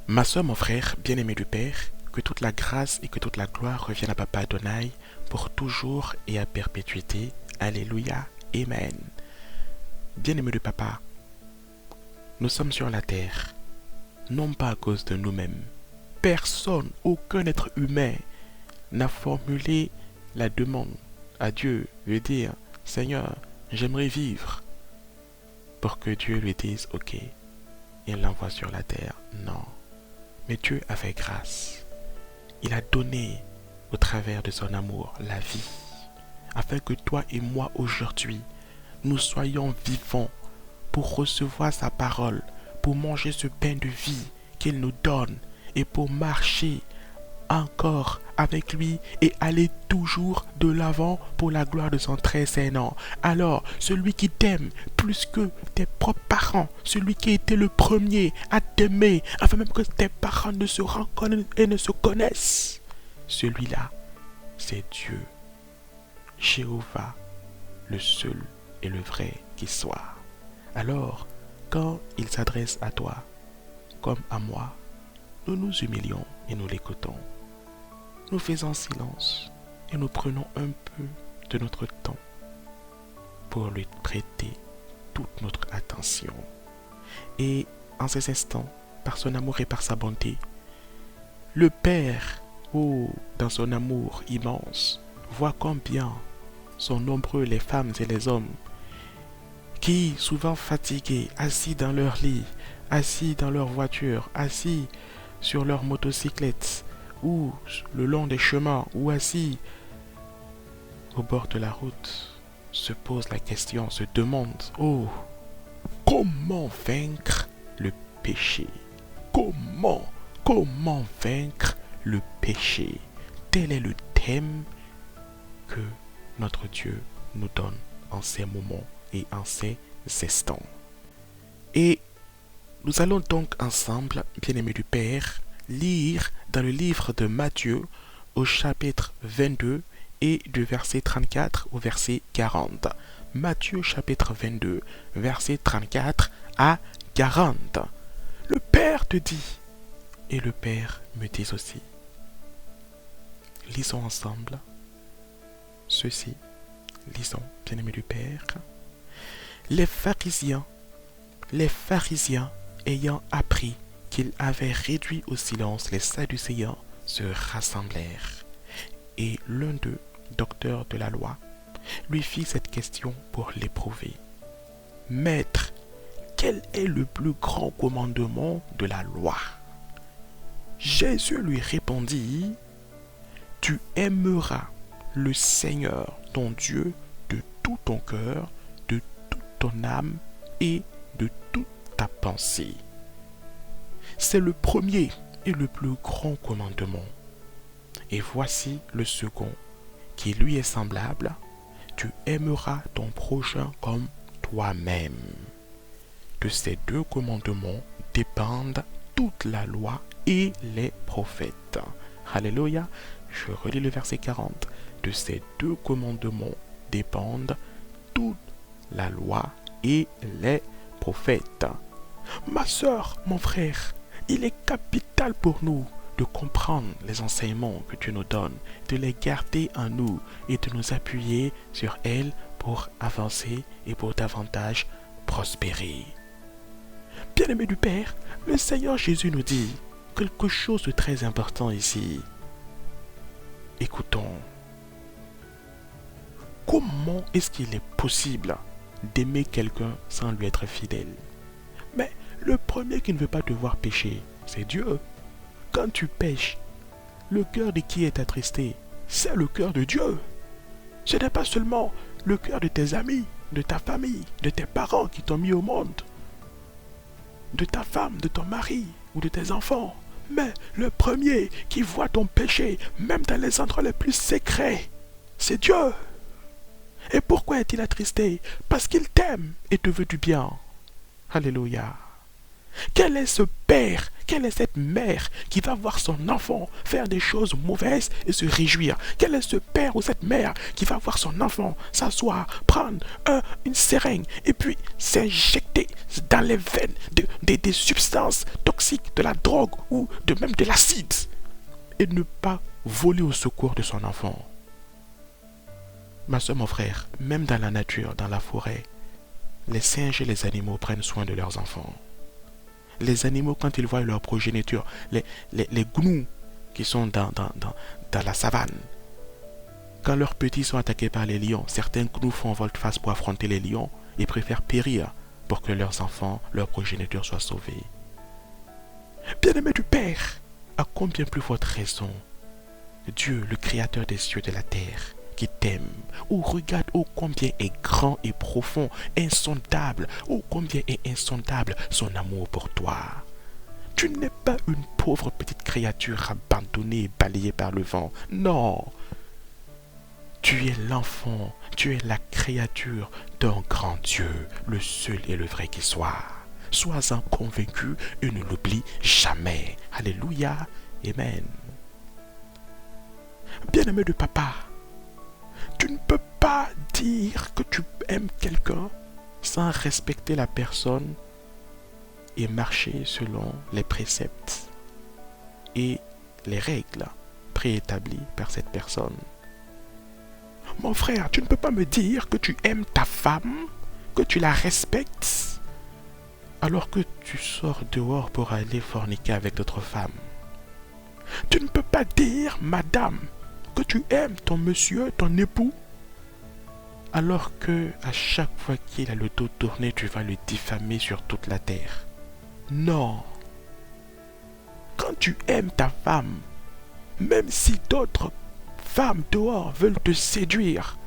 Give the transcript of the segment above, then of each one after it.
Ma soeur, mon frère, bien-aimé du Père, que toute la grâce et que toute la gloire reviennent à Papa Adonai pour toujours et à perpétuité. Alléluia. Amen. Bien-aimé du Papa, nous sommes sur la terre, non pas à cause de nous-mêmes. Personne, aucun être humain n'a formulé la demande à Dieu de dire « Seigneur, j'aimerais vivre » pour que Dieu lui dise « Ok » et l'envoie sur la terre. Non. Mais Dieu a fait grâce. Il a donné au travers de son amour la vie, afin que toi et moi aujourd'hui, nous soyons vivants pour recevoir sa parole, pour manger ce pain de vie qu'il nous donne et pour marcher encore avec lui et aller toujours de l'avant pour la gloire de son très saint nom. Alors, celui qui t'aime plus que tes propres parents, celui qui a été le premier à t'aimer, afin même que tes parents ne se rencontrent et ne se connaissent, celui-là, c'est Dieu, Jéhovah, le seul et le vrai qui soit. Alors, quand il s'adresse à toi, comme à moi, nous nous humilions et nous l'écoutons. Nous faisons silence et nous prenons un peu de notre temps pour lui prêter toute notre attention. Et en ces instants, par son amour et par sa bonté, le Père, dans son amour immense, voit combien sont nombreux les femmes et les hommes qui, souvent fatigués, assis dans leur lit, assis dans leur voiture, assis sur leur motocyclette, ou le long des chemins, ou assis au bord de la route, se posent la question, se demandent, comment vaincre le péché? Comment vaincre le péché? Tel est le thème que notre Dieu nous donne en ces moments et en ces instants. Et nous allons donc ensemble, bien-aimés du Père, lire dans le livre de Matthieu au chapitre 22 et du verset 34 au verset 40. Matthieu chapitre 22, verset 34 à 40. Le Père te dit et le Père me dit aussi. Lisons ensemble ceci. Lisons, bien-aimés du Père. Les pharisiens ayant appris qu'il avait réduit au silence les Sadducéens, se rassemblèrent. Et l'un d'eux, docteur de la loi, lui fit cette question pour l'éprouver. Maître, quel est le plus grand commandement de la loi? Jésus lui répondit, tu aimeras le Seigneur ton Dieu de tout ton cœur, de toute ton âme et de toute ta pensée. C'est le premier et le plus grand commandement. Et voici le second, qui lui est semblable. Tu aimeras ton prochain comme toi-même. De ces deux commandements dépendent toute la loi et les prophètes. Alléluia. Je relis le verset 40. De ces deux commandements dépendent toute la loi et les prophètes. Ma soeur, mon frère, il est capital pour nous de comprendre les enseignements que Dieu nous donne, de les garder en nous et de nous appuyer sur elles pour avancer et pour davantage prospérer. Bien-aimé du Père, le Seigneur Jésus nous dit quelque chose de très important ici. Écoutons. Comment est-ce qu'il est possible d'aimer quelqu'un sans lui être fidèle? Mais le premier qui ne veut pas te voir pécher, c'est Dieu. Quand tu pêches, le cœur de qui est attristé? C'est le cœur de Dieu. Ce n'est pas seulement le cœur de tes amis, de ta famille, de tes parents qui t'ont mis au monde, de ta femme, de ton mari ou de tes enfants. Mais le premier qui voit ton péché, même dans les endroits les plus secrets, c'est Dieu. Et pourquoi est-il attristé? Parce qu'il t'aime et te veut du bien. Alléluia. Quel est ce Père Quelle est cette mère qui va voir son enfant faire des choses mauvaises et se réjouir? Quel est ce père ou cette mère qui va voir son enfant s'asseoir, prendre une seringue et puis s'injecter dans les veines des substances toxiques, de la drogue ou même de l'acide et ne pas voler au secours de son enfant? Ma soeur, mon frère, même dans la nature, dans la forêt, les singes et les animaux prennent soin de leurs enfants. Les animaux, quand ils voient leur progéniture, les gnous qui sont dans la savane, quand leurs petits sont attaqués par les lions, certains gnous font volte-face pour affronter les lions et préfèrent périr pour que leurs enfants, leur progéniture soient sauvés. Bien-aimé du Père, à combien plus forte raison, Dieu, le Créateur des cieux et de la terre, qui t'aime, oh regarde, oh combien est grand et profond, insondable, oh combien est insondable son amour pour toi. Tu n'es pas une pauvre petite créature abandonnée et balayée par le vent, non. Tu es l'enfant, tu es la créature d'un grand Dieu, le seul et le vrai qui soit. Sois-en convaincu et ne l'oublie jamais. Alléluia, Amen. Bien-aimé de papa, tu ne peux pas dire que tu aimes quelqu'un sans respecter la personne et marcher selon les préceptes et les règles préétablies par cette personne. Mon frère, tu ne peux pas me dire que tu aimes ta femme, que tu la respectes, alors que tu sors dehors pour aller forniquer avec d'autres femmes. Tu ne peux pas dire, madame, que tu aimes ton monsieur, ton époux, alors que à chaque fois qu'il a le dos tourné, tu vas le diffamer sur toute la terre. Non. Quand tu aimes ta femme, même si d'autres femmes dehors veulent te séduire,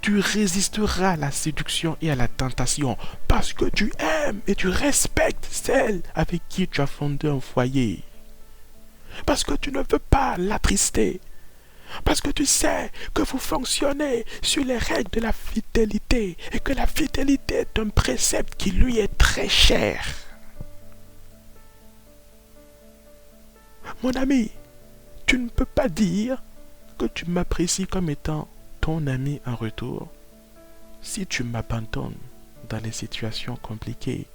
tu résisteras à la séduction et à la tentation parce que tu aimes et tu respectes celle avec qui tu as fondé un foyer. Parce que tu ne veux pas l'attrister. Parce que tu sais que vous fonctionnez sur les règles de la fidélité et que la fidélité est un précepte qui lui est très cher. Mon ami, tu ne peux pas dire que tu m'apprécies comme étant ton ami en retour si tu m'abandonnes dans les situations compliquées.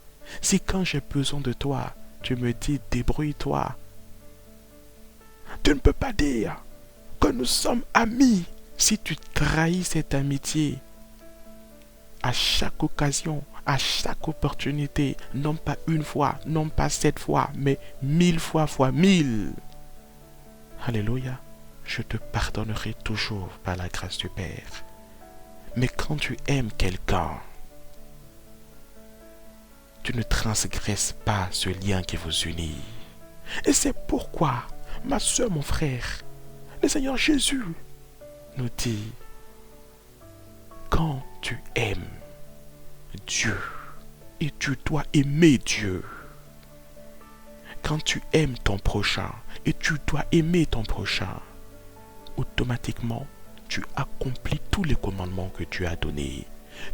Si quand j'ai besoin de toi, tu me dis débrouille-toi. Tu ne peux pas dire que nous sommes amis si tu trahis cette amitié à chaque occasion, à chaque opportunité, non pas une fois, non pas 7 fois, mais 1000 fois fois 1000. Alléluia, je te pardonnerai toujours par la grâce du Père. Mais quand tu aimes quelqu'un, tu ne transgresses pas ce lien qui vous unit. Et c'est pourquoi, ma soeur, mon frère, le Seigneur Jésus nous dit, quand tu aimes Dieu, et tu dois aimer Dieu, quand tu aimes ton prochain, et tu dois aimer ton prochain, automatiquement, tu accomplis tous les commandements que Dieu a donnés.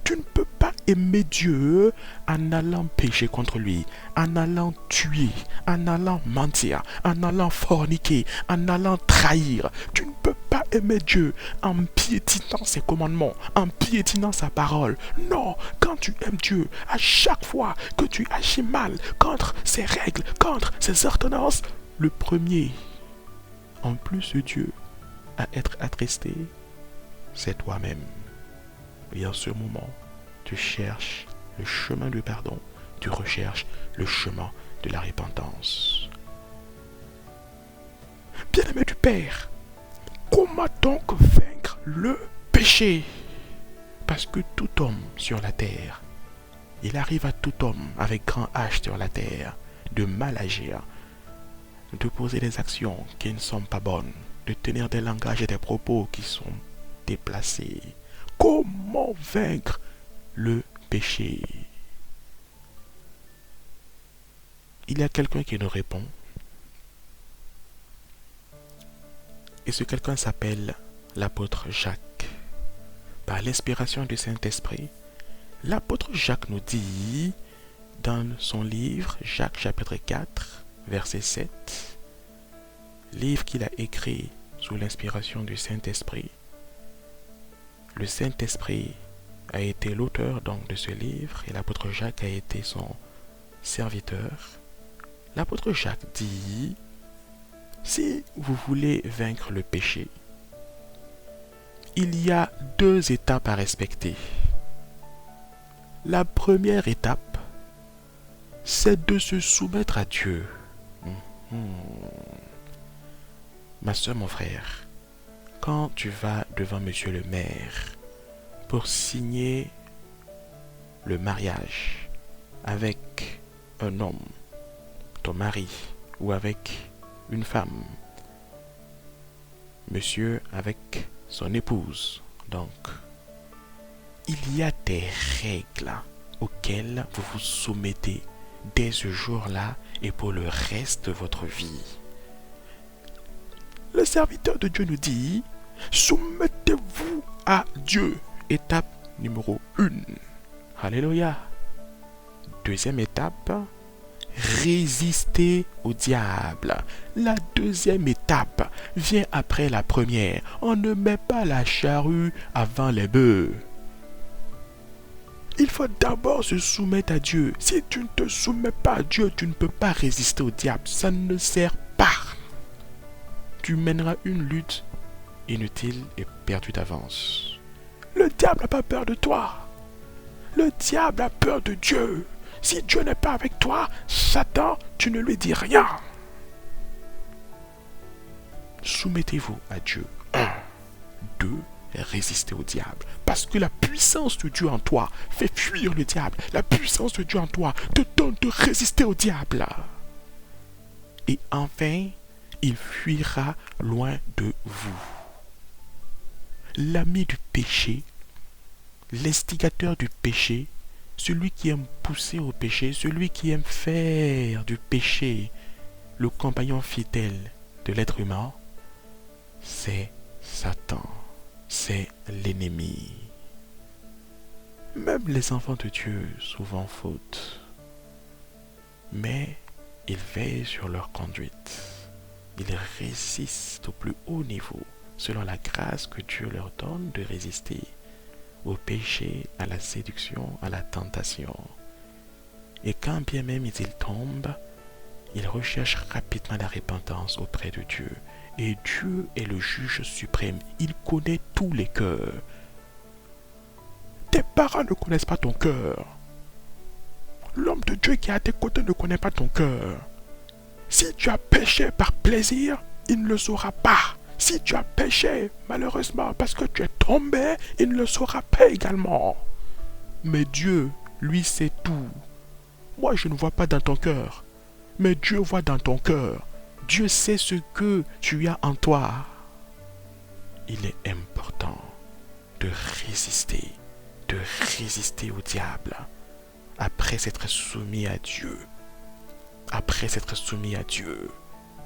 Tu ne peux pas aimer Dieu en allant pécher contre lui, en allant tuer, en allant mentir, en allant forniquer, en allant trahir. Tu ne peux pas aimer Dieu en piétinant ses commandements, en piétinant sa parole. Non, quand tu aimes Dieu, à chaque fois que tu agis mal contre ses règles, contre ses ordonnances, le premier, en plus de Dieu, à être attristé, c'est toi-même. Et en ce moment, tu cherches le chemin du pardon, tu recherches le chemin de la repentance. Bien-aimé du Père, comment donc vaincre le péché? Parce que tout homme sur la terre, il arrive à tout homme avec grand H sur la terre de mal agir, de poser des actions qui ne sont pas bonnes, de tenir des langages et des propos qui sont déplacés. Comment vaincre le péché? Il y a quelqu'un qui nous répond. Et ce quelqu'un s'appelle l'apôtre Jacques. Par l'inspiration du Saint-Esprit, l'apôtre Jacques nous dit dans son livre, Jacques chapitre 4, verset 7, livre qu'il a écrit sous l'inspiration du Saint-Esprit. Le Saint-Esprit a été l'auteur donc de ce livre et l'apôtre Jacques a été son serviteur. L'apôtre Jacques dit, si vous voulez vaincre le péché, il y a 2 étapes à respecter. La première étape, c'est de se soumettre à Dieu. Ma soeur, mon frère, quand tu vas devant monsieur le maire pour signer le mariage avec un homme, ton mari, ou avec une femme, monsieur avec son épouse, donc, il y a des règles auxquelles vous vous soumettez dès ce jour-là et pour le reste de votre vie. Le serviteur de Dieu nous dit, soumettez-vous à Dieu. Étape numéro 1. Alléluia. Deuxième étape, résister au diable. La deuxième étape vient après la première. On ne met pas la charrue avant les bœufs. Il faut d'abord se soumettre à Dieu. Si tu ne te soumets pas à Dieu, tu ne peux pas résister au diable. Ça ne sert pas. Tu mèneras une lutte inutile et perdue d'avance. Le diable n'a pas peur de toi. Le diable a peur de Dieu. Si Dieu n'est pas avec toi, Satan, tu ne lui dis rien. Soumettez-vous à Dieu. 1. 2. Résistez au diable. Parce que la puissance de Dieu en toi fait fuir le diable. La puissance de Dieu en toi te donne de résister au diable. Et enfin, il fuira loin de vous. L'ami du péché, l'instigateur du péché, celui qui aime pousser au péché, celui qui aime faire du péché le compagnon fidèle de l'être humain, c'est Satan, c'est l'ennemi. Même les enfants de Dieu souvent fautent, mais ils veillent sur leur conduite. Ils résistent au plus haut niveau, selon la grâce que Dieu leur donne de résister au péché, à la séduction, à la tentation. Et quand bien même ils tombent, ils recherchent rapidement la repentance auprès de Dieu. Et Dieu est le juge suprême. Il connaît tous les cœurs. Tes parents ne connaissent pas ton cœur. L'homme de Dieu qui est à tes côtés ne connaît pas ton cœur. Si tu as péché par plaisir, il ne le saura pas. Si tu as péché, malheureusement, parce que tu es tombé, il ne le saura pas également. Mais Dieu, lui, sait tout. Moi, je ne vois pas dans ton cœur. Mais Dieu voit dans ton cœur. Dieu sait ce que tu as en toi. Il est important de résister au diable, après s'être soumis à Dieu. Après s'être soumis à Dieu,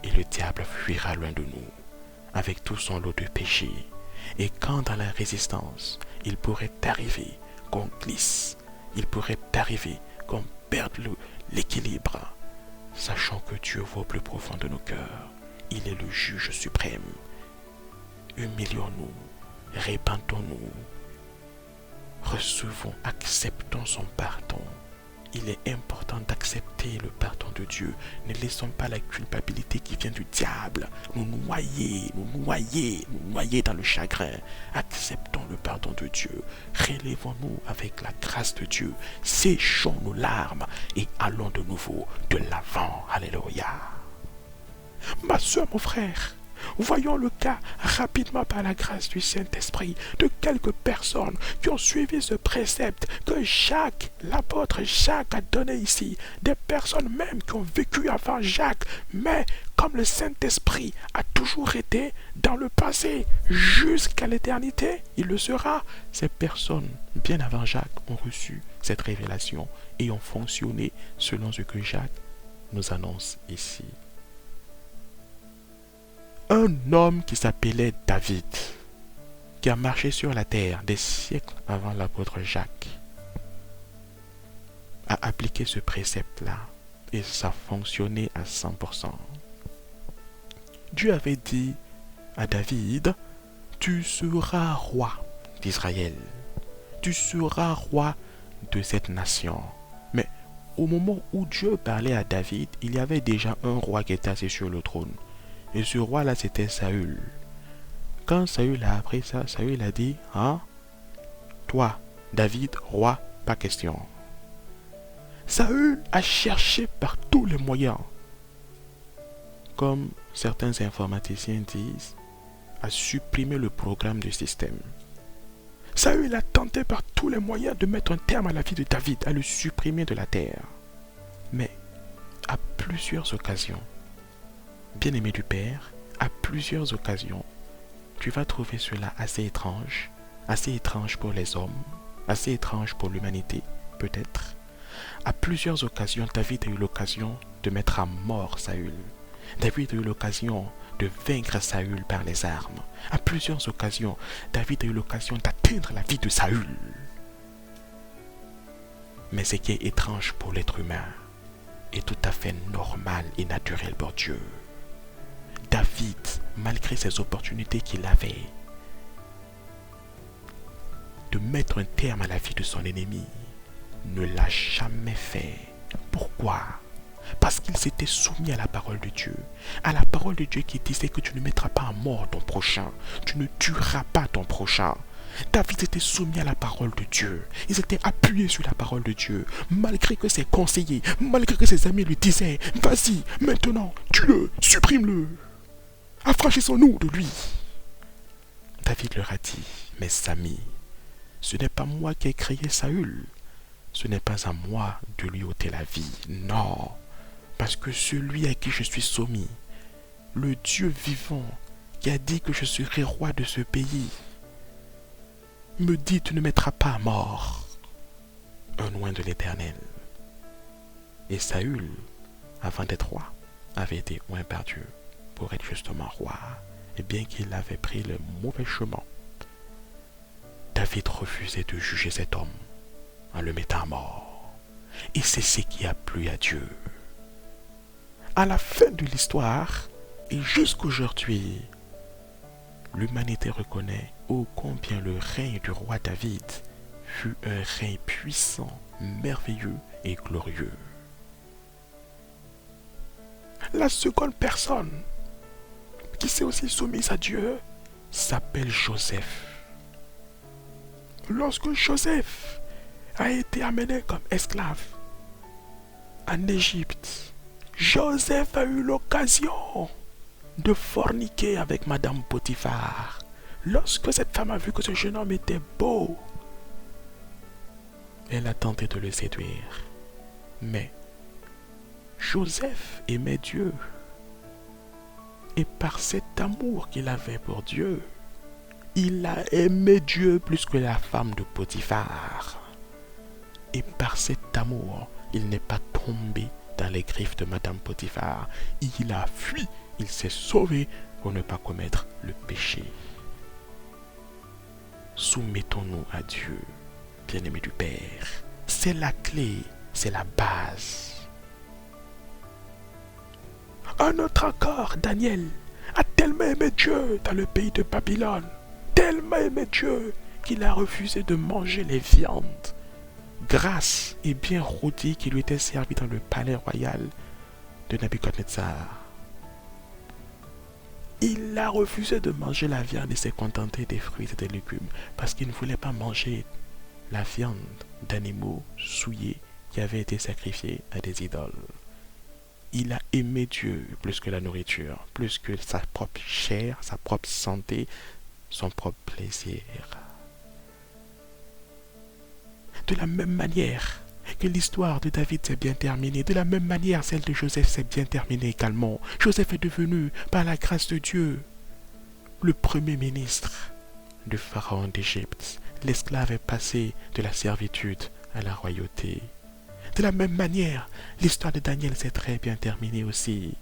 et le diable fuira loin de nous, avec tout son lot de péchés. Et quand dans la résistance, il pourrait arriver qu'on glisse, il pourrait arriver qu'on perde l'équilibre, sachant que Dieu voit au plus profond de nos cœurs. Il est le juge suprême. Humilions-nous, répentons-nous, recevons, acceptons son pardon. Il est important d'accepter le pardon de Dieu. Ne laissons pas la culpabilité qui vient du diable nous noyer dans le chagrin. Acceptons le pardon de Dieu. Relevons-nous avec la grâce de Dieu. Séchons nos larmes et allons de nouveau de l'avant. Alléluia. Ma soeur, mon frère, voyons le cas rapidement par la grâce du Saint-Esprit de quelques personnes qui ont suivi ce précepte que Jacques, l'apôtre Jacques a donné ici. Des personnes même qui ont vécu avant Jacques, mais comme le Saint-Esprit a toujours été dans le passé jusqu'à l'éternité, il le sera. Ces personnes, bien avant Jacques, ont reçu cette révélation et ont fonctionné selon ce que Jacques nous annonce ici. Un homme qui s'appelait David, qui a marché sur la terre des siècles avant l'apôtre Jacques, a appliqué ce précepte-là et ça fonctionnait à 100%. Dieu avait dit à David, tu seras roi d'Israël, tu seras roi de cette nation. Mais au moment où Dieu parlait à David, il y avait déjà un roi qui était assis sur le trône. Et ce roi-là, c'était Saül. Quand Saül a appris ça, Saül a dit, hein, toi, David, roi, pas question. Saül a cherché par tous les moyens, comme certains informaticiens disent, à supprimer le programme du système. Saül a tenté par tous les moyens de mettre un terme à la vie de David, à le supprimer de la terre. Mais à plusieurs occasions, bien-aimé du Père, à plusieurs occasions, tu vas trouver cela assez étrange pour les hommes, assez étrange pour l'humanité, peut-être. À plusieurs occasions, David a eu l'occasion de mettre à mort Saül. David a eu l'occasion de vaincre Saül par les armes. À plusieurs occasions, David a eu l'occasion d'atteindre la vie de Saül. Mais ce qui est étrange pour l'être humain est tout à fait normal et naturel pour Dieu. David, malgré ses opportunités qu'il avait de mettre un terme à la vie de son ennemi, ne l'a jamais fait. Pourquoi? Parce qu'il s'était soumis à la parole de Dieu. À la parole de Dieu qui disait que tu ne mettras pas à mort ton prochain. Tu ne tueras pas ton prochain. David s'était soumis à la parole de Dieu. Il s'était appuyé sur la parole de Dieu. Malgré que ses conseillers, malgré que ses amis lui disaient, vas-y, maintenant, tue-le, supprime-le. Affranchissons-nous de lui. David leur a dit, mes amis, ce n'est pas moi qui ai créé Saül. Ce n'est pas à moi de lui ôter la vie. Non. Parce que celui à qui je suis soumis, le Dieu vivant qui a dit que je serai roi de ce pays, me dit tu ne mettras pas à mort un oint de l'Éternel. Et Saül, avant d'être roi, avait été oint par Dieu pour être justement roi. Et bien qu'il avait pris le mauvais chemin, David refusait de juger cet homme en le mettant à mort. Et c'est ce qui a plu à Dieu. À la fin de l'histoire, et jusqu'aujourd'hui, l'humanité reconnaît ô combien le règne du roi David fut un règne puissant, merveilleux et glorieux. La seconde personne qui s'est aussi soumise à Dieu s'appelle Joseph. Lorsque Joseph a été amené comme esclave en Égypte, Joseph a eu l'occasion de forniquer avec Madame Potiphar. Lorsque cette femme a vu que ce jeune homme était beau, elle a tenté de le séduire. Mais Joseph aimait Dieu. Et par cet amour qu'il avait pour Dieu, il a aimé Dieu plus que la femme de Potiphar. Et par cet amour, il n'est pas tombé dans les griffes de Madame Potiphar. Il a fui, il s'est sauvé pour ne pas commettre le péché. Soumettons-nous à Dieu, bien-aimé du Père. C'est la clé, c'est la base. Un autre encore, Daniel, a tellement aimé Dieu dans le pays de Babylone, tellement aimé Dieu qu'il a refusé de manger les viandes grasses et bien rôties qui lui étaient servies dans le palais royal de Nabuchodonosor. Il a refusé de manger la viande et s'est contenté des fruits et des légumes parce qu'il ne voulait pas manger la viande d'animaux souillés qui avaient été sacrifiés à des idoles. Il a aimé Dieu plus que la nourriture, plus que sa propre chair, sa propre santé, son propre plaisir. De la même manière que l'histoire de David s'est bien terminée, de la même manière celle de Joseph s'est bien terminée également. Joseph est devenu, par la grâce de Dieu, le premier ministre du pharaon d'Égypte. L'esclave est passé de la servitude à la royauté. De la même manière, l'histoire de Daniel s'est très bien terminée aussi.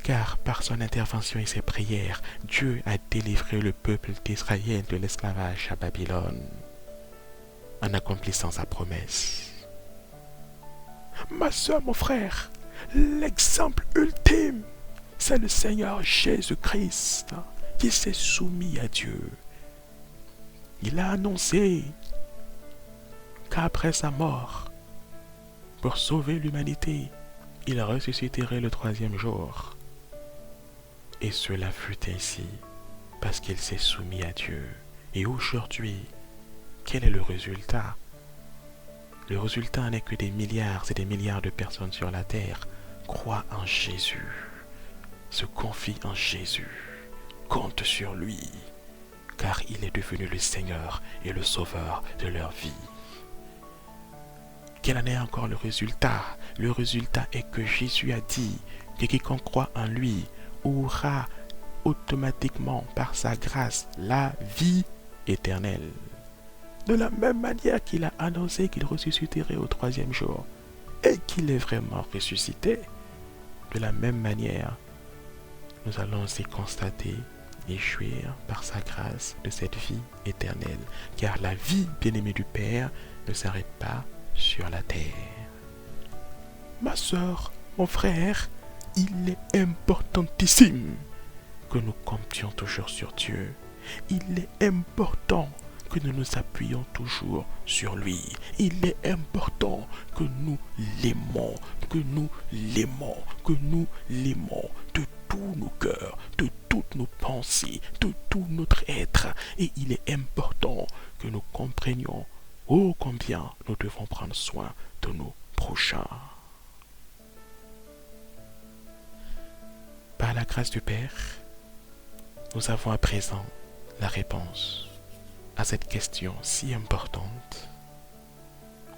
Car par son intervention et ses prières, Dieu a délivré le peuple d'Israël de l'esclavage à Babylone, en accomplissant sa promesse. Ma soeur, mon frère, l'exemple ultime, c'est le Seigneur Jésus-Christ qui s'est soumis à Dieu. Il a annoncé qu'après sa mort, pour sauver l'humanité, il ressusciterait le troisième jour. Et cela fut ainsi, parce qu'il s'est soumis à Dieu. Et aujourd'hui, quel est le résultat? Le résultat n'est que des milliards et des milliards de personnes sur la terre croient en Jésus, se confient en Jésus, comptent sur lui, car il est devenu le Seigneur et le Sauveur de leur vie. Quel en est encore le résultat? Le résultat est que Jésus a dit que quiconque croit en lui aura automatiquement par sa grâce la vie éternelle. De la même manière qu'il a annoncé qu'il ressusciterait au troisième jour et qu'il est vraiment ressuscité, de la même manière, nous allons aussi constater et jouir par sa grâce de cette vie éternelle, car la vie bien-aimée du Père ne s'arrête pas sur la terre. Ma soeur, mon frère, il est importantissime que nous comptions toujours sur Dieu. Il est important que nous nous appuyions toujours sur lui. Il est important que nous l'aimons, que nous l'aimons, que nous l'aimons de tous nos cœurs, de toutes nos pensées, de tout notre être. Et il est important que nous comprenions ô combien nous devons prendre soin de nos prochains. Par la grâce du Père, nous avons à présent la réponse à cette question si importante.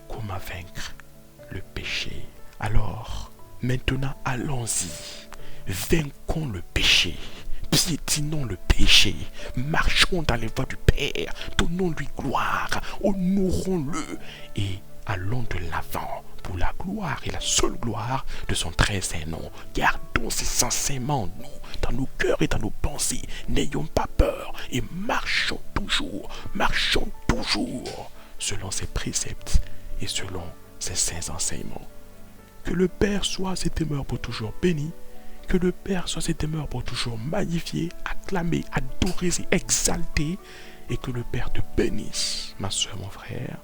Comment vaincre le péché? Alors, maintenant, allons-y. Vainquons le péché. Piétinons le péché. Marchons dans les voies du Père. Donnons-lui gloire. Honorons-le. Et allons de l'avant pour la gloire et la seule gloire de son très saint nom. Gardons ces enseignements, nous, dans nos cœurs et dans nos pensées. N'ayons pas peur et marchons toujours selon ses préceptes et selon ses saints enseignements. Que le Père soit ses demeures pour toujours béni, que le Père soit ses demeures pour toujours magnifié, acclamé, adoré et exalté, et que le Père te bénisse, ma soeur, mon frère.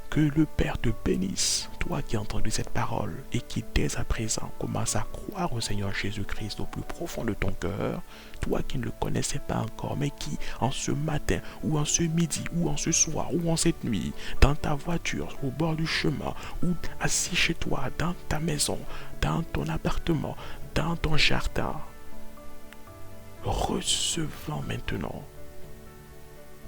Que le Père te bénisse, toi qui as entendu cette parole et qui dès à présent commence à croire au Seigneur Jésus-Christ au plus profond de ton cœur, toi qui ne le connaissais pas encore, mais qui en ce matin ou en ce midi ou en ce soir ou en cette nuit, dans ta voiture, au bord du chemin ou assis chez toi, dans ta maison, dans ton appartement, dans ton jardin, recevant maintenant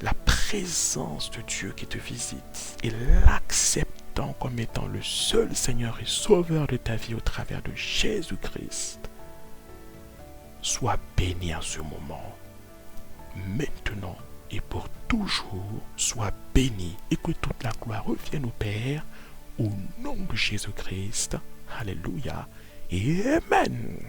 la présence de Dieu qui te visite et l'acceptant comme étant le seul Seigneur et Sauveur de ta vie au travers de Jésus-Christ, sois béni en ce moment, maintenant et pour toujours, sois béni et que toute la gloire revienne au Père au nom de Jésus-Christ. Alléluia et Amen.